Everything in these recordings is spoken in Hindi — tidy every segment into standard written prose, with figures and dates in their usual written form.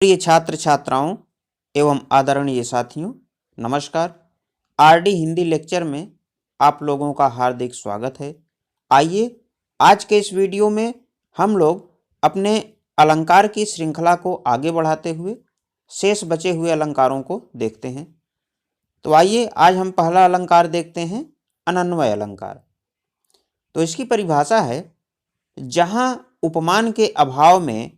प्रिय छात्र छात्राओं एवं आदरणीय साथियों, नमस्कार। आरडी हिंदी लेक्चर में आप लोगों का हार्दिक स्वागत है। आइए आज के इस वीडियो में हम लोग अपने अलंकार की श्रृंखला को आगे बढ़ाते हुए शेष बचे हुए अलंकारों को देखते हैं। तो आइए आज हम पहला अलंकार देखते हैं, अनन्वय अलंकार। तो इसकी परिभाषा है, जहाँ उपमान के अभाव में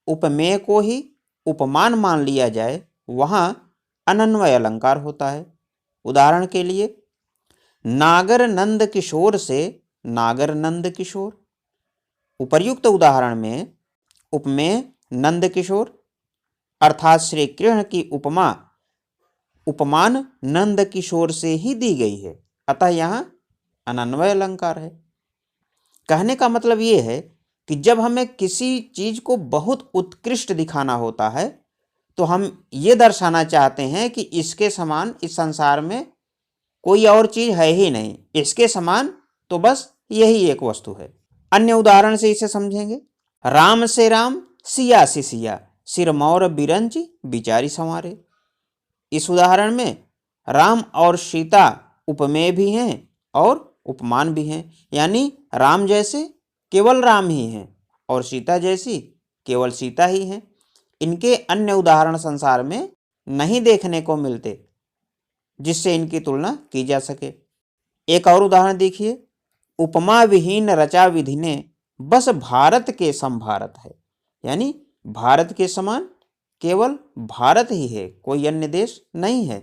उपमेय को ही उपमान मान लिया जाए वहाँ अनन्वय अलंकार होता है। उदाहरण के लिए, नागर नंद किशोर से नागर नंद किशोर। उपर्युक्त उदाहरण में उपमेय नंद किशोर अर्थात श्री कृष्ण की उपमा उपमान नंद किशोर से ही दी गई है, अतः यहाँ अनन्वय अलंकार है। कहने का मतलब ये है कि जब हमें किसी चीज को बहुत उत्कृष्ट दिखाना होता है तो हम ये दर्शाना चाहते हैं कि इसके समान इस संसार में कोई और चीज है ही नहीं, इसके समान तो बस यही एक वस्तु है। अन्य उदाहरण से इसे समझेंगे। राम से राम सिया से सिया, सिरमौर बिरंच बिचारी संवारे। इस उदाहरण में राम और सीता उपमेय भी हैं और उपमान भी हैं, यानी राम जैसे केवल राम ही हैं और सीता जैसी केवल सीता ही हैं। इनके अन्य उदाहरण संसार में नहीं देखने को मिलते जिससे इनकी तुलना की जा सके। एक और उदाहरण देखिए, उपमा विहीन रचा विधि ने बस भारत के सम भारत है, यानी भारत के समान केवल भारत ही है, कोई अन्य देश नहीं है,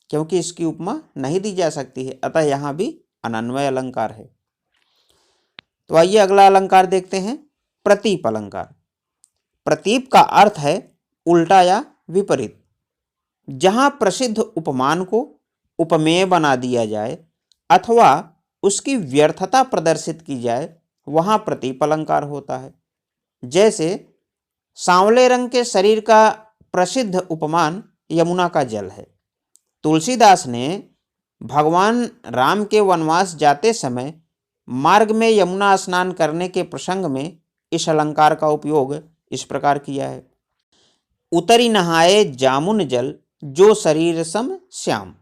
क्योंकि इसकी उपमा नहीं दी जा सकती है, अतः यहाँ भी अनन्वय अलंकार है। तो आइए अगला अलंकार देखते हैं, प्रतीप अलंकार। प्रतीप का अर्थ है उल्टा या विपरीत। जहां प्रसिद्ध उपमान को उपमेय बना दिया जाए अथवा उसकी व्यर्थता प्रदर्शित की जाए वहां प्रतीप अलंकार होता है। जैसे सांवले रंग के शरीर का प्रसिद्ध उपमान यमुना का जल है। तुलसीदास ने भगवान राम के वनवास जाते समय मार्ग में यमुना स्नान करने के प्रसंग में इस अलंकार का उपयोग इस प्रकार किया है। उतरी नहाए जामुन जल जो शरीर सम श्याम,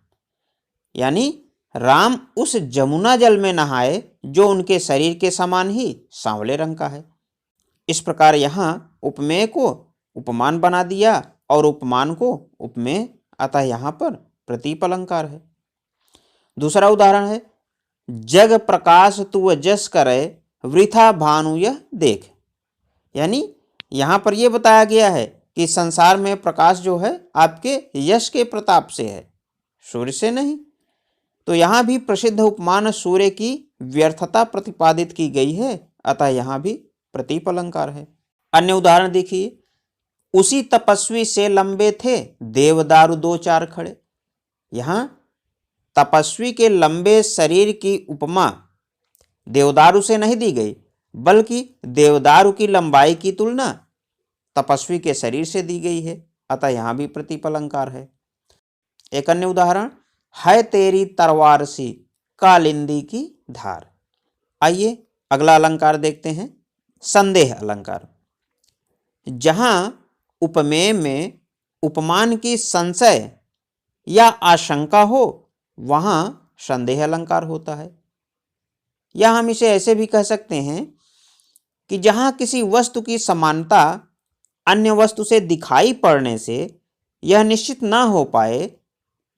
यानी राम उस जमुना जल में नहाए जो उनके शरीर के समान ही सांवले रंग का है। इस प्रकार यहाँ उपमेय को उपमान बना दिया और उपमान को उपमेय, अतः यहाँ पर प्रतीप अलंकार है। दूसरा उदाहरण है, जग प्रकाश तु जस करे वृथा भानु यह देख, यानी यहाँ पर यह बताया गया है कि संसार में प्रकाश जो है आपके यश के प्रताप से है, सूर्य से नहीं। तो यहाँ भी प्रसिद्ध उपमान सूर्य की व्यर्थता प्रतिपादित की गई है, अतः यहाँ भी प्रतीप अलंकार है। अन्य उदाहरण देखिए, उसी तपस्वी से लंबे थे देवदारू दो चार खड़े। यहाँ तपस्वी के लंबे शरीर की उपमा देवदारू से नहीं दी गई, बल्कि देवदारू की लंबाई की तुलना तपस्वी के शरीर से दी गई है, अतः यहाँ भी प्रतीप अलंकार है। एक अन्य उदाहरण है, तेरी तलवार सी कालिंदी की धार। आइए अगला अलंकार देखते हैं, संदेह अलंकार। जहाँ उपमेय में उपमान की संशय या आशंका हो वहाँ संदेह अलंकार होता है। या हम इसे ऐसे भी कह सकते हैं कि जहाँ किसी वस्तु की समानता अन्य वस्तु से दिखाई पड़ने से यह निश्चित ना हो पाए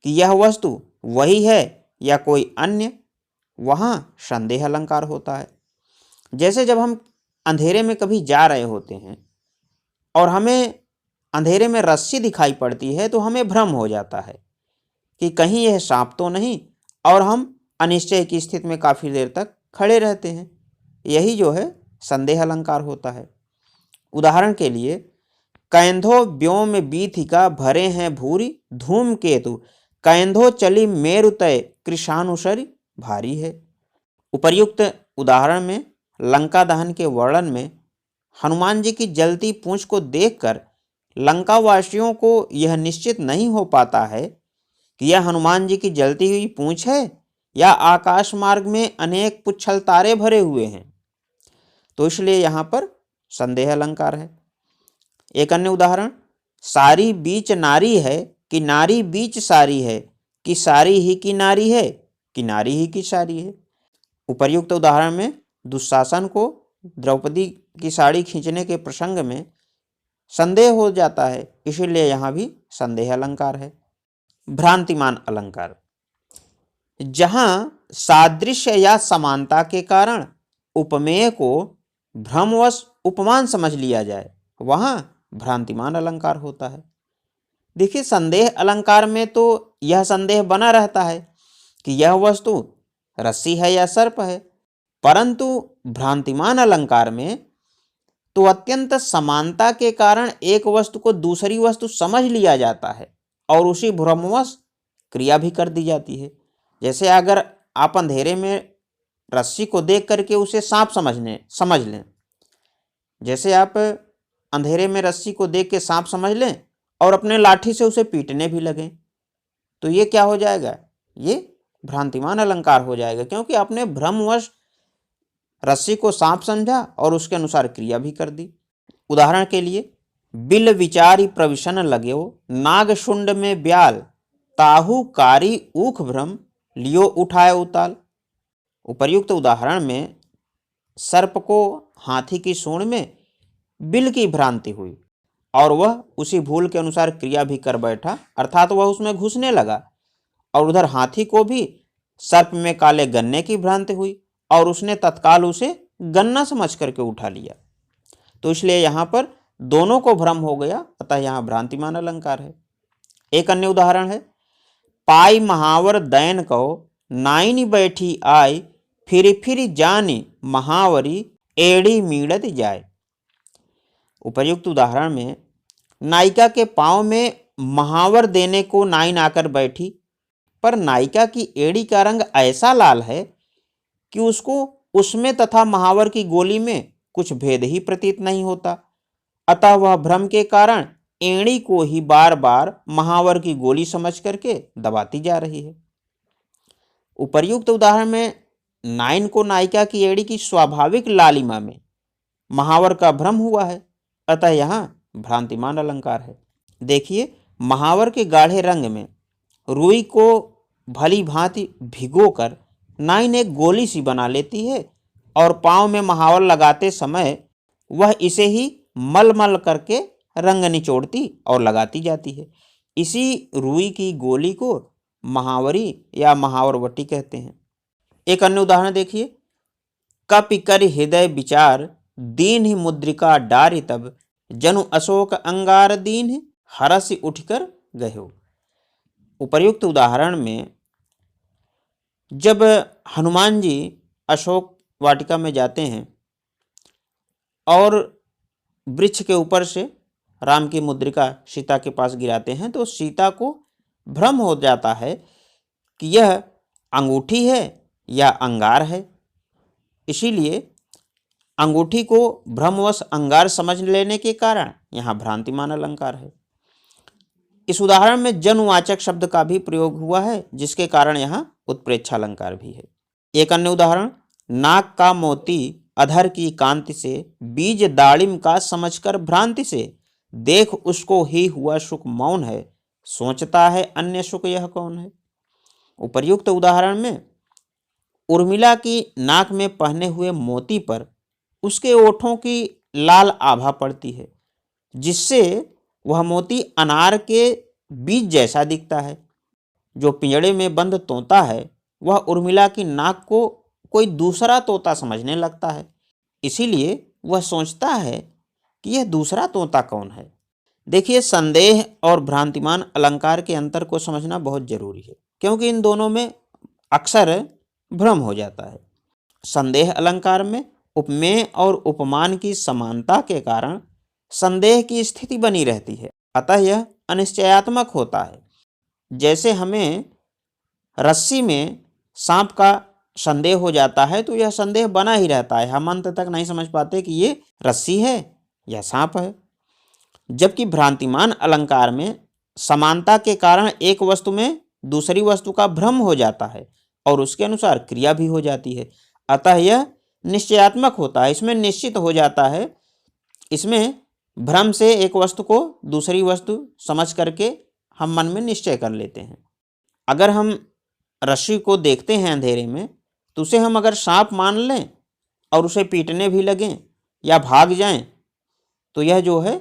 कि यह वस्तु वही है या कोई अन्य, वहाँ संदेह अलंकार होता है। जैसे जब हम अंधेरे में कभी जा रहे होते हैं और हमें अंधेरे में रस्सी दिखाई पड़ती है तो हमें भ्रम हो जाता है कि कहीं यह सांप तो नहीं, और हम अनिश्चय की स्थिति में काफ़ी देर तक खड़े रहते हैं। यही जो है संदेह अलंकार होता है। उदाहरण के लिए, कैंधो व्योम बीथिका भरे हैं भूरी धूमकेतु कैंधो चली मेरु तय कृशानुसरी भारी है। उपर्युक्त उदाहरण में लंका दहन के वर्णन में हनुमान जी की जलती पूंछ को देखकर लंका वासियों को यह निश्चित नहीं हो पाता है कि यह हनुमान जी की जलती हुई पूंछ है या आकाश मार्ग में अनेक पुच्छल तारे भरे हुए हैं, तो इसलिए यहाँ पर संदेह अलंकार है। एक अन्य उदाहरण, सारी बीच नारी है कि नारी बीच सारी है, कि सारी ही की नारी है कि नारी ही की सारी है। उपर्युक्त उदाहरण में दुशासन को द्रौपदी की साड़ी खींचने के प्रसंग में संदेह हो जाता है, इसीलिए यहाँ भी संदेह अलंकार है। भ्रांतिमान अलंकार, जहाँ सादृश्य या समानता के कारण उपमेय को भ्रमवश उपमान समझ लिया जाए, वहाँ भ्रांतिमान अलंकार होता है। देखिए, संदेह अलंकार में तो यह संदेह बना रहता है कि यह वस्तु रस्सी है या सर्प है, परंतु भ्रांतिमान अलंकार में तो अत्यंत समानता के कारण एक वस्तु को दूसरी वस्तु समझ लिया जाता है और उसी भ्रमवश क्रिया भी कर दी जाती है। जैसे अगर आप अंधेरे में रस्सी को देख करके उसे सांप समझ लें, जैसे आप अंधेरे में रस्सी को देख के सांप समझ लें और अपने लाठी से उसे पीटने भी लगें, तो ये क्या हो जाएगा? ये भ्रांतिमान अलंकार हो जाएगा, क्योंकि आपने भ्रमवश रस्सी को सांप समझा और उसके अनुसार क्रिया भी कर दी। उदाहरण के लिए, बिल विचारी प्रविशन लगेओ, नाग शुंड में ब्याल, ताहू कारी ऊख भ्रम, लियो उठाए उताल। उपर्युक्त उदाहरण में सर्प को हाथी की सूंड में बिल की भ्रांति हुई और वह उसी भूल के अनुसार क्रिया भी कर बैठा, अर्थात वह उसमें घुसने लगा। और उधर हाथी को भी सर्प में काले गन्ने की भ्रांति हुई और उसने तत्काल उसे गन्ना समझ करके उठा लिया। तो इसलिए यहाँ पर दोनों को भ्रम हो गया, अतः यहाँ भ्रांतिमान अलंकार है। एक अन्य उदाहरण है, पाई महावर दैन कहो, नाइन बैठी आई, फिर जानी महावरी, एड़ी मीड़त जाए। उपर्युक्त उदाहरण में नायिका के पांव में महावर देने को नाइन आकर बैठी, पर नायिका की एड़ी का रंग ऐसा लाल है कि उसको उसमें तथा महावर की गोली में कुछ भेद ही प्रतीत नहीं होता, अतः वह भ्रम के कारण एड़ी को ही बार बार महावर की गोली समझ करके दबाती जा रही है। उपर्युक्त उदाहरण में नाइन को नायिका की एड़ी की स्वाभाविक लालिमा में महावर का भ्रम हुआ है, अतः यहाँ भ्रांतिमान अलंकार है। देखिए, महावर के गाढ़े रंग में रुई को भली भांति भिगोकर नाइन एक गोली सी बना लेती है और पांव में महावर लगाते समय वह इसे ही मल करके रंग निचोड़ती और लगाती जाती है। इसी रुई की गोली को महावरी या महावरवटी कहते हैं। एक अन्य उदाहरण देखिए, कपि कर हृदय विचार, दीन ही मुद्रिका डारी तब, जनु अशोक अंगार दीन, हरस उठकर गयो। उपर्युक्त उदाहरण में जब हनुमान जी अशोक वाटिका में जाते हैं और वृक्ष के ऊपर से राम की मुद्रिका सीता के पास गिराते हैं, तो सीता को भ्रम हो जाता है कि यह अंगूठी है या अंगार है। इसीलिए अंगूठी को भ्रमवश अंगार समझ लेने के कारण यहाँ भ्रांतिमान अलंकार है। इस उदाहरण में जन्मवाचक शब्द का भी प्रयोग हुआ है, जिसके कारण यहाँ उत्प्रेक्षा अलंकार भी है। एक अन्य उदाहरण, नाक का मोती अधर की कांति से, बीज दाड़िम का समझकर भ्रांति से, देख उसको ही हुआ सुख मौन है, सोचता है अन्य सुख यह कौन है। उपर्युक्त उदाहरण में उर्मिला की नाक में पहने हुए मोती पर उसके ओठों की लाल आभा पड़ती है, जिससे वह मोती अनार के बीज जैसा दिखता है। जो पिंजड़े में बंद तोता है वह उर्मिला की नाक को कोई दूसरा तोता समझने लगता है, इसीलिए वह सोचता है कि यह दूसरा तोता कौन है। देखिए, संदेह और भ्रांतिमान अलंकार के अंतर को समझना बहुत जरूरी है, क्योंकि इन दोनों में अक्सर भ्रम हो जाता है। संदेह अलंकार में उपमेय और उपमान की समानता के कारण संदेह की स्थिति बनी रहती है, अतः यह अनिश्चयात्मक होता है। जैसे हमें रस्सी में सांप का संदेह हो जाता है तो यह संदेह बना ही रहता है, हम अंत तक नहीं समझ पाते कि ये रस्सी है या सांप है। जबकि भ्रांतिमान अलंकार में समानता के कारण एक वस्तु में दूसरी वस्तु का भ्रम हो जाता है और उसके अनुसार क्रिया भी हो जाती है, अतः यह निश्चयात्मक होता है। इसमें निश्चित हो जाता है, इसमें भ्रम से एक वस्तु को दूसरी वस्तु समझ करके हम मन में निश्चय कर लेते हैं। अगर हम रस्सी को देखते हैं अंधेरे में तो उसे हम अगर सांप मान लें और उसे पीटने भी लगें या भाग जाएं तो यह जो है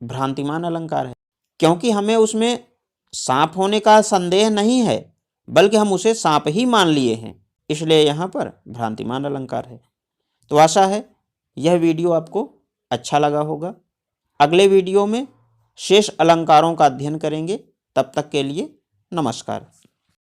भ्रांतिमान अलंकार है, क्योंकि हमें उसमें सांप होने का संदेह नहीं है बल्कि हम उसे सांप ही मान लिए हैं, इसलिए यहाँ पर भ्रांतिमान अलंकार है। तो आशा है यह वीडियो आपको अच्छा लगा होगा। अगले वीडियो में शेष अलंकारों का अध्ययन करेंगे। तब तक के लिए नमस्कार।